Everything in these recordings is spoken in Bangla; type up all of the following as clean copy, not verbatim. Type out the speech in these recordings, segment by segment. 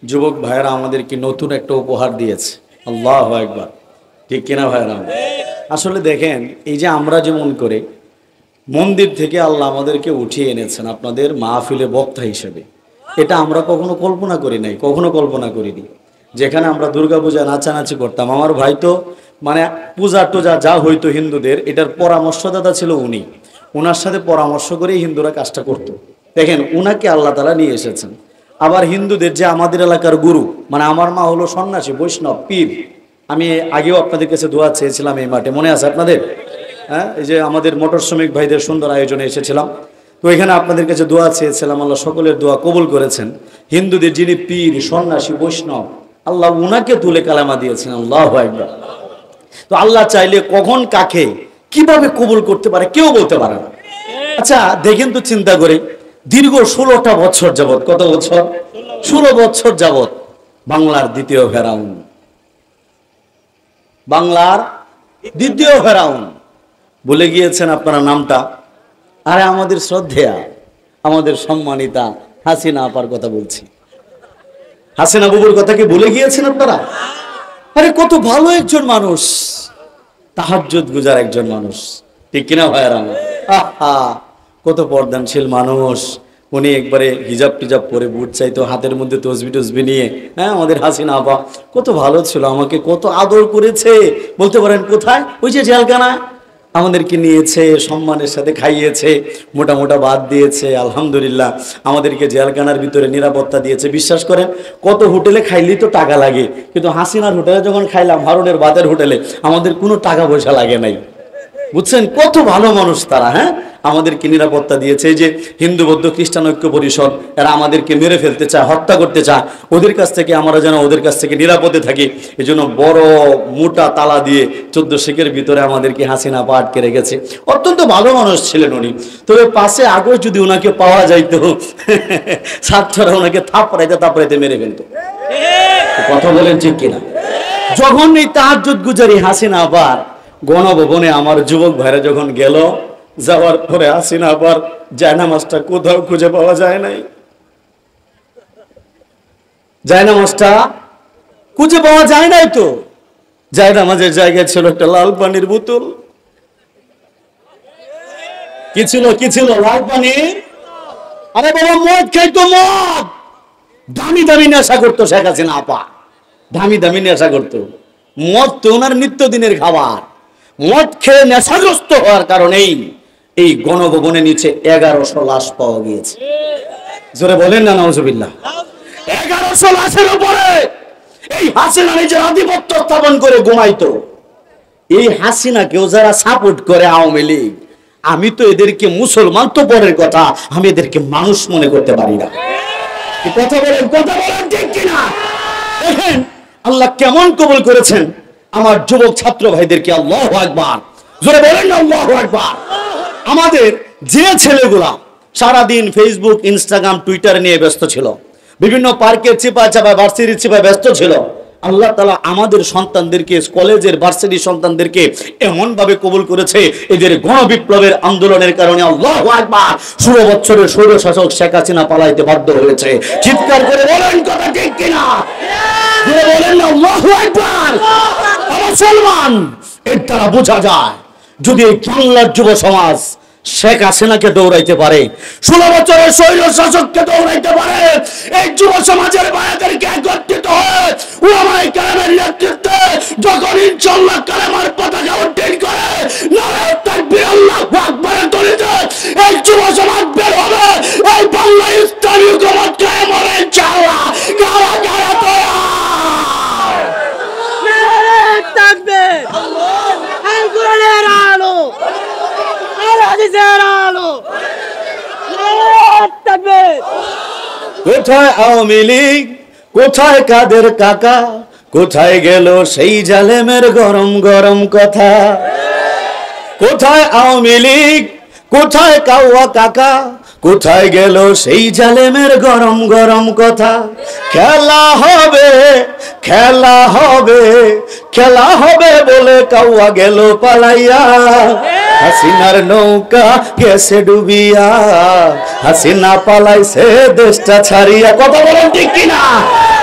যুবক ভাইয়েরা আমাদেরকে নতুন একটা উপহার দিয়েছে। আল্লাহু আকবার, ঠিক কিনা ভাইয়েরা? আসলে দেখেন, এই যে আমরা যেমন করে মন্দির থেকে আল্লাহ আমাদেরকে উঠিয়ে এনেছেন আপনাদের মাহফিলে বক্তা হিসেবে, এটা আমরা কখনো কল্পনা করি নাই, কখনো কল্পনা করিনি। যেখানে আমরা দুর্গাপূজা নাচানাচি করতাম, আমার ভাই তো মানে পূজা টুজা যা হইতো হিন্দুদের, এটার পরামর্শদাতা ছিল উনি। ওনার সাথে পরামর্শ করেই হিন্দুরা কাজটা করতো। দেখেন, উনাকে আল্লাহ তাআলা নিয়ে এসেছেন। আবার হিন্দুদের যে আমাদের এলাকার গুরু, মানে আমার মা হলো সন্ন্যাসী, বৈষ্ণব, পীর। আমি আগেও আপনাদের কাছে দোয়া চেয়েছিলাম এই মাঠে, মনে আছে আপনাদের? হ্যাঁ, এই যে আমাদের মোটর শ্রমিক ভাইদের সুন্দর আয়োজনে এসেছিলাম, তো এখানে আপনাদের কাছে দোয়া চেয়েছিলাম, আল্লাহ সকলের দোয়া কবুল করেছেন। হিন্দুদের যিনি পীর, সন্ন্যাসী, বৈষ্ণব, আল্লাহ উনাকে তুলে কালেমা দিয়েছেন। আল্লাহু আকবার। তো আল্লাহ চাইলে কখন কাকে কিভাবে কবুল করতে পারে কেউ বলতে পারে না। আচ্ছা দেখেন তো, চিন্তা করে, দীর্ঘ 16টা বছর যাবত, কত বছর? 16 বছর যাবত বাংলার দ্বিতীয় ফেরাউন, বাংলার দ্বিতীয় ফেরাউন বলে গিয়েছেন আপনারা নামটা। আরে আমাদের শ্রদ্ধেয়া, আমাদের সম্মানিতা হাসিনা আপার কথা বলছি। হাসিনা বুবুর কথা কি ভুলে গিয়েছেন আপনারা? আরে কত ভালো একজন মানুষ, তাহাজ্জুদ গুজার একজন মানুষ, ঠিক কিনা ভাইয়েরা? আহা, কত পর্দানশীল মানুষ উনি। একবারে হিজাব টিজাব পরে বুট চাইতো, হাতের মধ্যে তসবি টসবি নিয়ে। হ্যাঁ, আমাদের হাসিনা আপা কত ভালো ছিল, আমাকে কত আদর করেছে। বলতে পারেন কোথায়? ওই যে জেলখানা আমাদেরকে নিয়েছে, সম্মানের সাথে খাইয়েছে, মোটা মোটা ভাত দিয়েছে, আলহামদুলিল্লাহ। আমাদেরকে জেলখানার ভিতরে নিরাপত্তা দিয়েছে। বিশ্বাস করেন, কত হোটেলে খাইলেই তো টাকা লাগে, কিন্তু হাসিনার হোটেলে যখন খাইলাম, হারুনের বাদের হোটেলে, আমাদের কোনো টাকা পয়সা লাগে নাই। বুঝছেন কত ভালো মানুষ তারা। হ্যাঁ, আমাদেরকে নিরাপত্তা দিয়েছে। এই যে হিন্দু বৌদ্ধ খ্রিস্টান ঐক্য পরিষদ, এরা আমাদেরকে মেরে ফেলতে চায়, হত্যা করতে চায়, ওদের কাছ থেকে আমরা যেন ওদের কাছ থেকে নিরাপদে থাকি, এই জন্য বড় মোটা তালা দিয়ে 14 শিখের ভিতরে আমাদেরকে হাসিনা পা আটকে রেখেছে। অত্যন্ত ভালো মানুষ ছিলেন উনি। তবে 5 আগস্ট যদি ওনাকে পাওয়া যাইতো, ছাত্ররা ওনাকে থাপড়াইতে মেরে ফেলতো। কথা বলেন ঠিক কিনা? যখন এই তাহাজ্জুদ গুজারি হাসিনা আবার গণভবনে আমার যুবক ভাইরা যখন গেল, যাওয়ার পরে হাসিনা আবার জায়নামাজটা কোথাও খুঁজে পাওয়া যায় নাই। জায়নামাজটা খুঁজে পাওয়া যায় নাই। তো জায়নামাজের জায়গায় ছিল একটা লাল পানির বোতল। কি ছিল? কি ছিল? লাল পানি। আরে বাবা, মদ খাইতো, মদ। দামি দামি নেশা করতো শেখ হাসিনা আপা, দামি দামি নেশা করতো। মদ তো ওনার নিত্যদিনের খাবার। মদ খেয়ে নেশাগ্রস্ত হওয়ার কারণেই এই গণভবনের নিচে 1100 লাশ পাওয়া গিয়েছে। জোরে বলেন না নাউজুবিল্লাহ। 1100 লাশের উপরে এই হাসিনা নিজের আধিপত্য স্থাপন করে ঘুমাইতো। এই হাসিনাকেও যারা সাপোর্ট করে আওয়ামী লীগ, আমি তো এদেরকে মুসলমান তো পরের কথা, আমি এদেরকে মানুষ মনে করতে পারি না। কথা বলেন, কথা বলেন, ঠিক কিনা? দেখেন আল্লাহ কেমন কবুল করেছেন আমার যুবক ছাত্র ভাইদেরকে। আল্লাহু আকবার, জোরে বলেন না আল্লাহু আকবার। আমাদের যে ছেলেগুলা সারাদিন ফেসবুক, ইনস্টাগ্রাম, টুইটার নিয়ে ব্যস্ত ছিল, বিভিন্ন পার্কের চিপায় চাপায়, ভার্সিটির চিপায় ব্যস্ত ছিল, আল্লাহ তাআলা আমাদের সন্তানদেরকে, কলেজের ভার্সিটির সন্তানদেরকে এমন ভাবে কবুল করেছে, এদের গণবিপ্লবের আন্দোলনের কারণে। আল্লাহু আকবার। 16 বছরের স্বৈর শাসক শেখ হাসিনা পালাইতে বাধ্য হয়েছে। চিৎকার করে বলেন কথা ঠিক কিনা? বলেন না আল্লাহু আকবার। মুসলমান, এর দ্বারা বোঝা যায় যদি এই বাংলার যুব সমাজ শেখ হাসিনাকে দৌড়াইতে পারে, 16 বছরের স্বৈর শাসককে দৌড়াইতে পারে, এই যুব সমাজের ভাইদেরকে একত্রিত হয়ে উলামায়ে কেরামের নেতৃত্বে যখন ইনশাআল্লাহ কালেমার পতাকা উড্ডীন করে নারায়ে তাকবীর আল্লাহু আকবার বলিতে এই যুব সমাজ বের হবে, এই বাংলা ইসলামী হুকুমত কায়েম হবে ইনশাআল্লাহ। কারা কারা তৈরি? নারায়ে তাকবীর, আল কোরআনের আলো, আল হাদিসের আলো, নারায়ে তাকবীর। কোথায় আওয়ামী লীগ, কোথায় কাদের কাকা, কোথায় গেল সেই জালেমের গরম গরম কথা? কোথায় আওয়ামী লীগ, কোথায় কাউয়া কাকা, কোথায় গেল সেই জালেমের গরম গরম কথা? খেলা হবে, খেলা হবে, খেলা হবে বলে কাউয়া গেল পালাইয়া, হাসিনার নৌকা গেছে ডুবিয়া, হাসিনা পালাইছে দেশটা ছাড়িয়া। কথা বলেন ঠিক কিনা?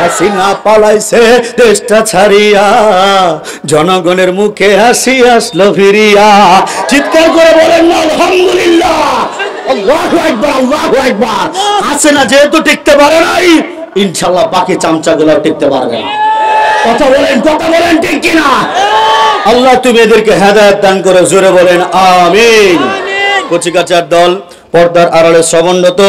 হাসিনা পালাইছে দেশটা ছাড়িয়া, জনগণের মুখে হাসি আসলো ফিরিয়া। চিৎকার করে বলেন না আলহামদুলিল্লাহ, আল্লাহু আকবার, আল্লাহু আকবার। হাসিনা যেহেতু টিকতে পারে নাই, ইনশাআল্লাহ বাকি চামচাগুলো টিকতে পারবে না। কথা বলেন ঠিক কিনা? আল্লাহ তুমি এদেরকে হেদায়েত দান করো, জোরে বলেন আমিন। কচিকাচার দল, পর্দার আড়ালে সমন্বিত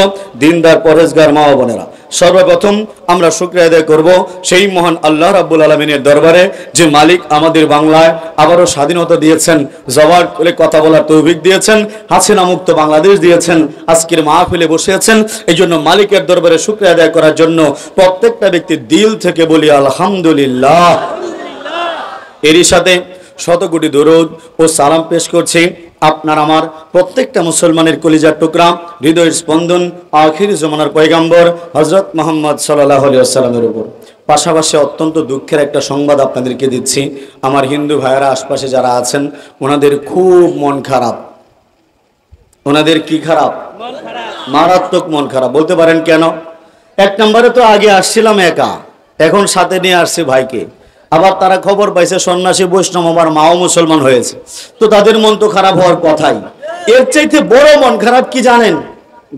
দিনদার পরহেজগার মা ও বোনেরা, সর্বপ্রথম আমরা শুকরিয়া আদায় করব সেই মহান আল্লাহ রাব্বুল আলামিনের দরবারে, যে মালিক আমাদের বাংলায় আবারও স্বাধীনতা দিয়েছেন, জবান খুলে কথা বলার তৌফিক দিয়েছেন, হাসিনা মুক্ত বাংলাদেশ দিয়েছেন, আজকের মাহফিলে বসে আছেন। এই জন্য মালিকের দরবারে শুকরিয়া আদায় করার জন্য প্রত্যেকটা ব্যক্তি দিল থেকে বলি আলহামদুলিল্লাহ। এরই সাথে শত কোটি দরুদ ও সালাম পেশ করছি আপনার আমার প্রত্যেকটা মুসলমানের কলিজার টুকরা, হৃদয়ের স্পন্দন, আখির জমানার পয়গাম্বর হযরত মুহাম্মদ সাল্লাল্লাহু আলাইহি ওয়াসাল্লামের উপর। পাশাপাশি অত্যন্ত দুঃখের একটা সংবাদ আপনাদেরকে দিচ্ছি, আমার হিন্দু ভাইয়েরা আশপাশে যারা আছেন ওনাদের খুব মন খারাপ। ওনাদের কি খারাপ? মারাত্মক মন খারাপ। বলতে পারেন কেন? এক নম্বরে তো আগে আসছিলাম একা, এখন সাথে নিয়ে আসছি ভাইকে। আবার তারা খবর পাইছে সন্ন্যাসী বৈষ্ণব আমার মাও মুসলমান হয়েছে, তো তাদের মন তো খারাপ হওয়ার কথাই। এর চাইতে বড় মন খারাপ কি জানেন?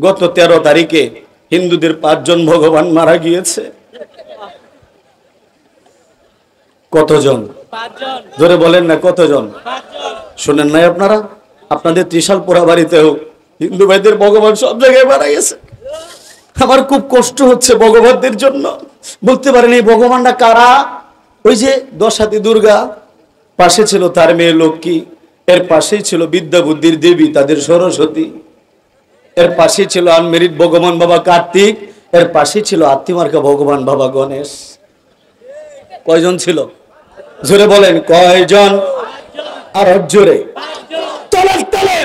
গত 13 তারিখে হিন্দুদের 5 জন ভগবান মারা গিয়েছে। কতজন? 5 জন। ধরে বলেন না কতজন? 5 জন। শুনেন নাই আপনারা? আপনাদের ত্রিশালপুরা বাড়িতেও হিন্দু ভাইদের ভগবান সব জায়গায় মারা গেছে। আমার খুব কষ্ট হচ্ছে ভগবানদের জন্য। বলতে পারেন এই ভগবানটা কারা? ওই যে দশাতি দুর্গা, পাশে ছিল তার মেয়ে লক্ষ্মী, এর পাশেই ছিল বিদ্যা বুদ্ধির দেবী তাদের সরস্বতী, এর পাশেই ছিল আনমেরিড ভগবান বাবা কার্তিক, এর পাশেই ছিল আত্মিমার্কা ভগবান বাবা গণেশ। কয়জন ছিল? জোরে বলেন কয়জন? আর জোরে তলের তলে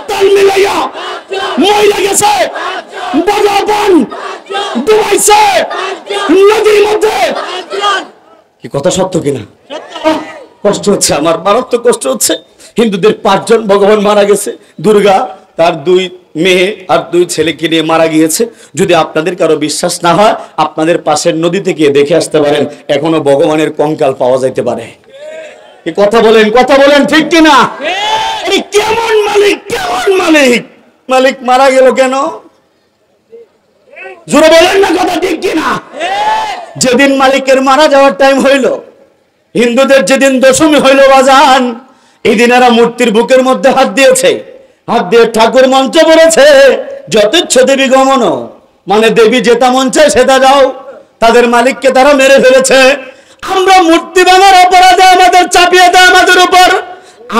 তাল মিলাইয়া মহিলা গেছে, ভগবান ডুবাইছে নদীর মধ্যে। কি কথা সত্য কিনা? কষ্ট হচ্ছে আমার, মারাত্মক কষ্ট হচ্ছে। হিন্দুদের 5 জন ভগবান মারা গেছে, দুর্গা তার 2 মেয়ে আর 2 ছেলেকে নিয়ে মারা গিয়েছে। যদি আপনাদের কারো বিশ্বাস না হয়, আপনাদের পাশের নদী থেকে দেখে আসতে পারেন, এখনো ভগবানের কঙ্কাল পাওয়া যাইতে পারে। কি কথা বলেন ঠিক কিনা? কেমন মালিক, কেমন মালিক! মালিক মারা গেল কেন? জোরে বলেন না কথা ঠিক কিনা? যেদিন মালিকের মারা যাওয়ার টাইম হইল, হিন্দুদের যেদিন দশমী হইল বাজান, এই দিন এরা মূর্তির বুকের মধ্যে হাত দিয়েছে, হাত দিয়ে ঠাকুর মঞ্চ পড়েছে, যথেচ্ছ দেবী গমন, মানে দেবী যেটা মন চায় সেটা যাও। তাদের মালিককে তারা মেরে ফেলেছে। আমরা মূর্তি ভাঙার অপরাধে আমাদের চাপিয়ে দেয় আমাদের উপর,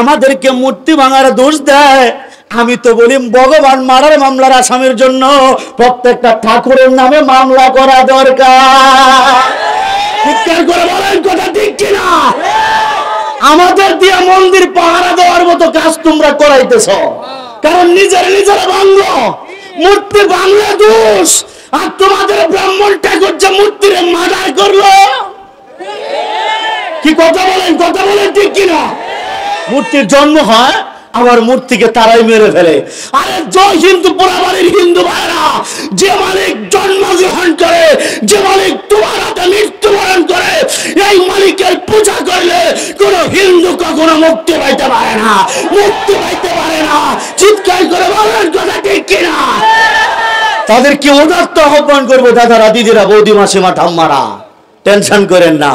আমাদেরকে মূর্তি ভাঙার দোষ দেয়। আমি তো বলি ভগবান মারার মামলার আসামির জন্য প্রত্যেকটা ঠাকুরের নামে মামলা করা দরকার। চিৎকার করে বলেন কথা ঠিক কিনা? আমাদের দিয়ে মন্দির পাহারা দেওয়ার মতো কাজ তোমরা করাইতেছ, কারণ নিজেরা ভাঙলো, মূর্তি ভাঙলে দোষ। আর তোমাদের ব্রাহ্মণ ঠাকুর যে মূর্তির মার্ডার করলো। কি কথা বলেন ঠিক কিনা? মূর্তির জন্ম হয়, আবার মূর্তিকে তারাই মেরে ফেলে। আরে জয় হিন্দু পুরাবাড়ির হিন্দু ভাইরা, যে মালিক জন্মগ্রহণ করে, যে মালিক তোমার হাতে মৃত্যুবরণ করে, এই মালিকের পূজা করলে কোন হিন্দু কখনো মুক্তি পাইতে পারে না, মুক্তি পাইতে পারে না। চিৎকার করে বলেন কথা ঠিক কিনা? তাদেরকে উদাত্ত আহ্বান করবো, দাদারা, দিদিরা, বৌদি, মাসিমা, ঠাম্মারা, টেনশন করেন না।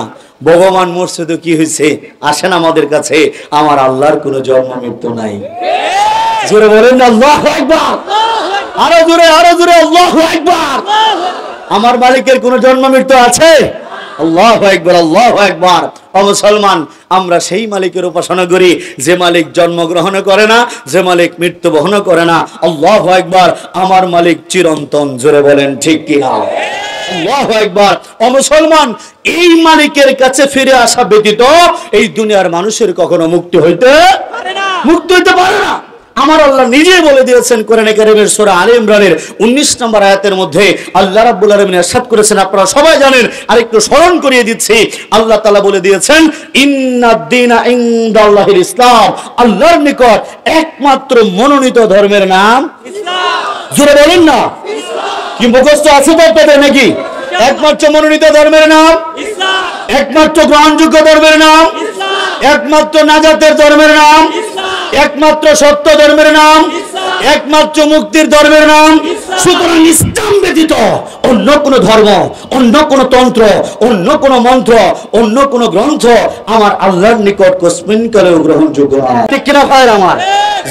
ভগবান মরছে তো কি হয়েছে? আসেন আমাদের কাছে, আমার আল্লাহর কোনো জন্ম মৃত্যু নাই। জোরে বলেন না আল্লাহু আকবার, আরো জোরে আল্লাহু আকবার। আমার মালিকের কোনো জন্ম মৃত্যু আছে? আল্লাহু আকবার, আল্লাহু আকবার। ও মুসলমান, আমরা সেই মালিকের উপাসনা করি যে মালিক জন্মগ্রহণ করে না, যে মালিক মৃত্যু বহন করে না। আল্লাহু আকবার। আমার মালিক চিরন্তন। জোরে বলেন ঠিক কিনা? আল্লাহু আকবার। ও মুসলমান, এই মালিকের কাছে ফিরে আসা ব্যতীত এই দুনিয়ার মানুষের কখনো মুক্তি হইতে পারে না। আমার আল্লাহ নিজেই বলে দিয়েছেন কোরআনে কারীমের সূরা আলে ইমরানের 19 নম্বর আয়াতের মধ্যে আল্লাহ রাব্বুল আলামিন ইরশাদ করেছেন, আপনারা সবাই জানেন, আর একটু স্মরণ করিয়ে দিচ্ছি। আল্লাহ তাআলা বলে দিয়েছেন, ইন্নাদ দীনা ইনদাল্লাহিল ইসলাম, আল্লাহর নিকট একমাত্র মনোনীত ধর্মের নাম ইসলাম। জোরে বলেন না ইসলাম। কি মুখস্থ আছে তো আপনাদের নাকি? একমাত্র মনোনীত ধর্মের নাম ইসলাম, একমাত্র গ্রহণযোগ্য ধর্মের নাম ইসলাম, একমাত্র নাজাতের ধর্মের নাম ইসলাম, একমাত্র সত্য ধর্মের নাম ইসলাম, একমাত্র মুক্তির ধর্মের নাম। সুতরাং ইসলাম ব্যতীত অন্য কোন ধর্ম, অন্য কোন তন্ত্র, অন্য কোন মন্ত্র, অন্য কোন গ্রন্থ আমার আল্লাহর নিকট কোসমিন কালেও গ্রহণযোগ্য নয়। ঠিক কিনা ভাইর আমার?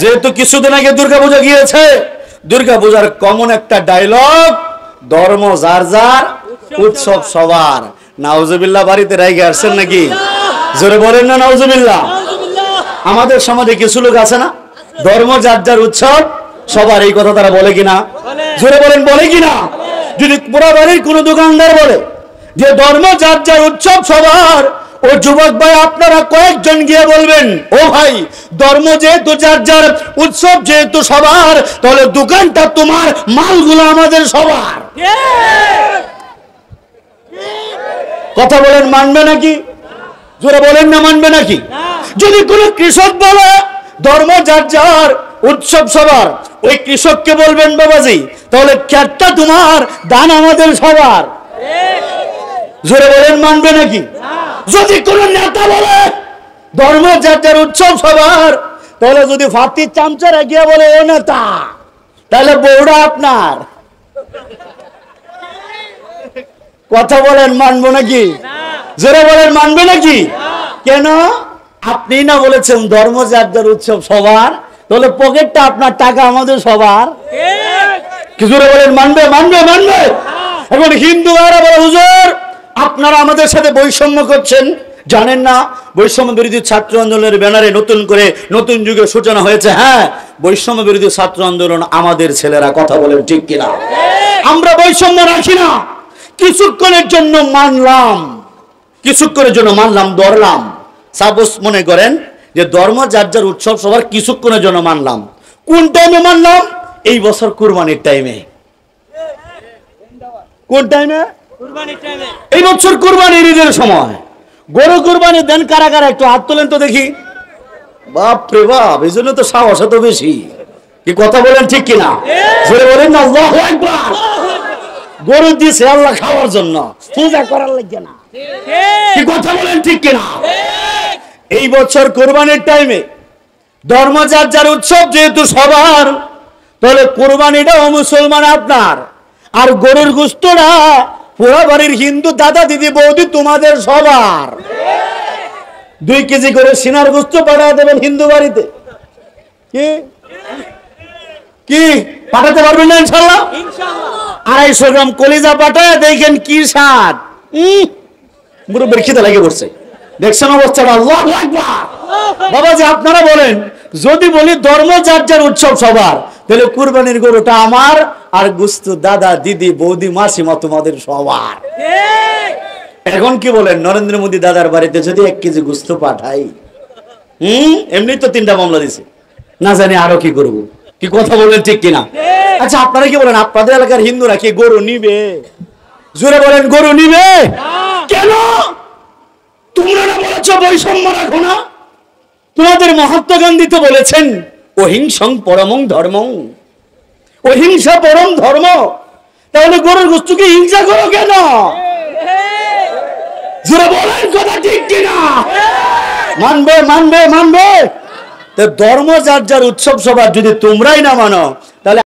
যেহেতু কিছুদিন আগে দুর্গাপূজা গিয়েছে, দুর্গাপূজার কমন একটা ডায়লগ, ধর্ম যার যার, উৎসব সবার। নাউজুবিল্লাহ বাড়িতে রাইগে আসছেন নাকি? জোরে বলেন না নাউজুবিল্লাহ। আমাদের সমাজে কিছু লোক আছে না, ধর্ম যার যার, উৎসব সবার, এই কথা তারা বলে কিনা? জোরে বলেন, বলে কিনা? যদি পুরা বাড়ির কোন দোকানদার বলে যে ধর্ম যার যার, উৎসব সবার, ও যুবক ভাই আপনারা কয়েকজন গিয়ে বলবেন, ও ভাই ধর্ম যেহেতু যার যার, উৎসব যেহেতু সবার, তাহলে দোকানটা তোমার, মালগুলো আমাদের সবার। কথা বলেন, মানবে নাকি? জোরে বলেন না, মানবে নাকি? যদি কোন কৃষক বলে ধর্ম যার যার, উৎসব সবার, ওই কৃষককে বলবেন বাবাজি তাহলে ক্ষেতটা তোমার, ধান আমাদের সবার। জোরে বলেন, মানবে নাকি? যদি কোন নেতা বলে ধর্ম যার যার, উৎসব সবার, তাহলে যদি ফাতির চামচারা গিয়ে বলে ও নেতা, তাহলে বউটা আপনার। কথা বলেন, মানবো নাকি? জোরে বলেন, মানবে নাকি? কেন? আপনি না বলেছেন ধর্ম যার যার, উৎসব সবার, তাহলে পকেটটা আপনার, টাকা আমাদের সবার। কি জোরে বলেন, মানবে? মানবে, মানবে। এখন হিন্দু ভাইরা বলে হুজুর আপনারা আমাদের সাথে বৈষম্য করছেন, জানেন না বৈষম্য বিরোধী ছাত্র আন্দোলনের ব্যানারে নতুন করে নতুন যুগের সূচনা হয়েছে। হ্যাঁ, বৈষম্য বিরোধী ছাত্র আন্দোলন আমাদের ছেলেরা। কথা বলেন ঠিক কিনা? আমরা বৈষম্য রাখি না, কিছুক্ষণের জন্য মানলাম, কিছুক্ষণের জন্য মানলাম, ধরলাম। সাপোজ মনে করেন যে ধর্ম যার যার, উৎসব সবার, কিছুক্ষণের জন্য মানলাম। কোন টাইমে মানলাম? এই বছর কুরবানির টাইমে। কোন টাইমে? এই বছর কুরবানির ঈদের সময়। গরু কুরবানি দেন কারা কারা? একটু হাত তোলেন তো দেখি। বাপ রে বাপ, এই জন্য তো সাহস এত বেশি। কি কথা বলেন ঠিক কিনা? জোরে বলেন না আল্লাহু আকবার। গরু দিয়েছে আল্লাহ খাওয়ার জন্য, পূজা করার লাগে না। কি কথা বলেন ঠিক কিনা? এই বছর কুরবানির টাইমে ধর্ম যার যার, উৎসব যেহেতু সবার, তাহলে কুরবানিটাও মুসলমান আপনার, আর গরুর গোশতটা পুরা বাড়ির হিন্দু দাদা দিদি বৌদি তোমাদের সবার। 2 কেজি করে সিনার গোশত পাঠিয়ে দেবেন হিন্দু বাড়িতে। কি কি পাঠাতে পারবেন না? ইনশাআল্লাহ। 250 গ্রাম কলিজা পাঠায় দেখেন কি স্বাদ। মুরব্বির খিদে লাগে পড়ছে, দেখছেন অবস্থাটা? আল্লাহু আকবার। বাবাজি আপনারা বলেন, যদি বলি ধর্ম যার যার, উৎসব সবার, তাহলে কুরবানির গরুটা আমার, আর গোশত দাদা দিদি বৌদি মাসিমা তোমাদের সবার। এখন কি বলেন, নরেন্দ্র মোদী দাদার বাড়িতে যদি 1 কেজি গোশত পাঠাই, এমনি তো 3টা মামলা দিছে, না জানি আরো কি করব। কি কথা বলেন ঠিক কিনা? আচ্ছা আপনারা কি বলেন, আপনাদের এলাকার হিন্দুরা কি গরু নিবে? জোরে বলেন, গরু নিবে? কেন? তোমরা না বলেছো বৈষম্য রাখো না? তোমাদের মহাত্মা গান্ধী তো বলেছেন অহিংসং পরমং ধর্মং, অহিংসা পরম ধর্ম। তাহলে গরুর গোশতকে হিংসা করো কেন? জোরে বলেন, কথা ঠিক কিনা? মানবে, মানবে, মানবে। তো ধর্ম যার যার, উৎসব সবার যদি তোমরাই না মানো,